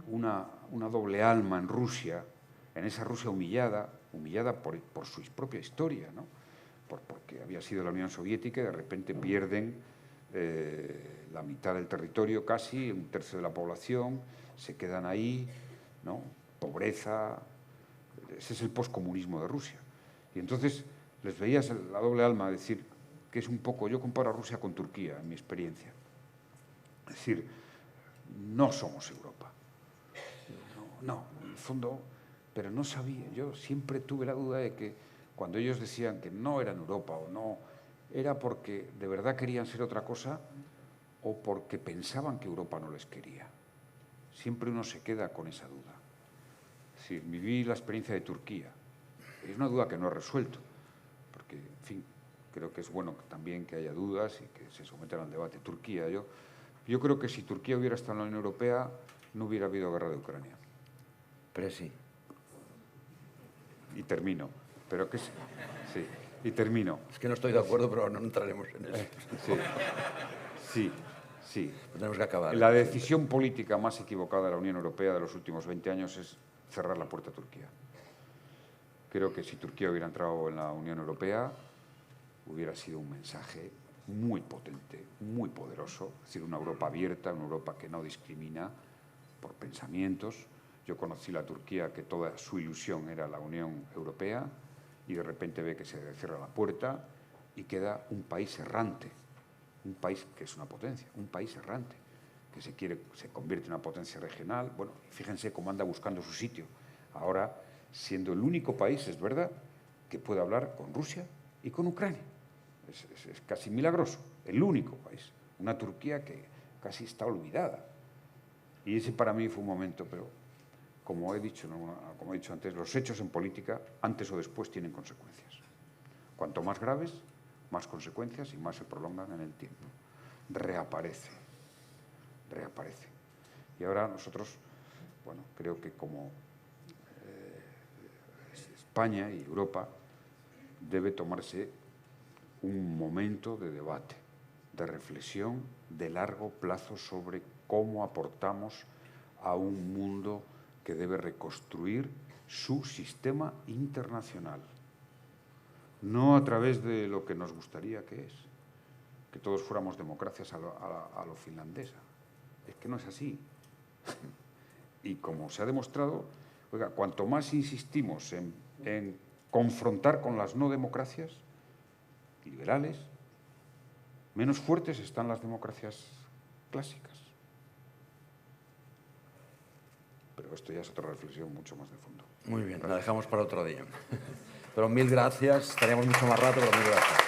una doble alma en Rusia, en esa Rusia humillada por su propia historia, ¿no?, porque había sido la Unión Soviética y de repente pierden la mitad del territorio casi, un tercio de la población, se quedan ahí, ¿no?, pobreza. Ese es el poscomunismo de Rusia. Y entonces les veías la doble alma, decir que es un poco, yo comparo a Rusia con Turquía, en mi experiencia. Es decir, no somos Europa. No, en el fondo, pero no sabía. Yo siempre tuve la duda de que cuando ellos decían que no eran Europa o no, era porque de verdad querían ser otra cosa o porque pensaban que Europa no les quería. Siempre uno se queda con esa duda. Es decir, viví la experiencia de Turquía. Es una duda que no he resuelto, porque, en fin, creo que es bueno también que haya dudas y que se sometan al debate. Turquía, yo creo que si Turquía hubiera estado en la Unión Europea, no hubiera habido guerra de Ucrania. Pero sí. Y termino. Pero que sí, y termino. Es que no estoy de acuerdo, pero no entraremos en eso. Sí. Tenemos que acabar. La decisión política más equivocada de la Unión Europea de los últimos 20 años es cerrar la puerta a Turquía. Creo que si Turquía hubiera entrado en la Unión Europea, hubiera sido un mensaje muy potente, muy poderoso. Es decir, una Europa abierta, una Europa que no discrimina por pensamientos. Yo conocí la Turquía que toda su ilusión era la Unión Europea y de repente ve que se cierra la puerta y queda un país errante, un país que es una potencia, un país errante, que se convierte en una potencia regional. Bueno, fíjense cómo anda buscando su sitio. Ahora, siendo el único país, es verdad, que puede hablar con Rusia y con Ucrania. Es casi milagroso, el único país. Una Turquía que casi está olvidada. Y ese para mí fue un momento, pero como he dicho antes, los hechos en política, antes o después, tienen consecuencias. Cuanto más graves, más consecuencias y más se prolongan en el tiempo. Reaparece. Y ahora nosotros, bueno, creo que como España y Europa debe tomarse un momento de debate, de reflexión de largo plazo sobre cómo aportamos a un mundo que debe reconstruir su sistema internacional. No a través de lo que nos gustaría que es, que todos fuéramos democracias a lo finlandesa. Es que no es así. Y como se ha demostrado, oiga, cuanto más insistimos en confrontar con las no democracias liberales, menos fuertes están las democracias clásicas. Pero esto ya es otra reflexión mucho más de fondo. Muy bien, la dejamos para otro día. Pero mil gracias, estaríamos mucho más rato, pero mil gracias.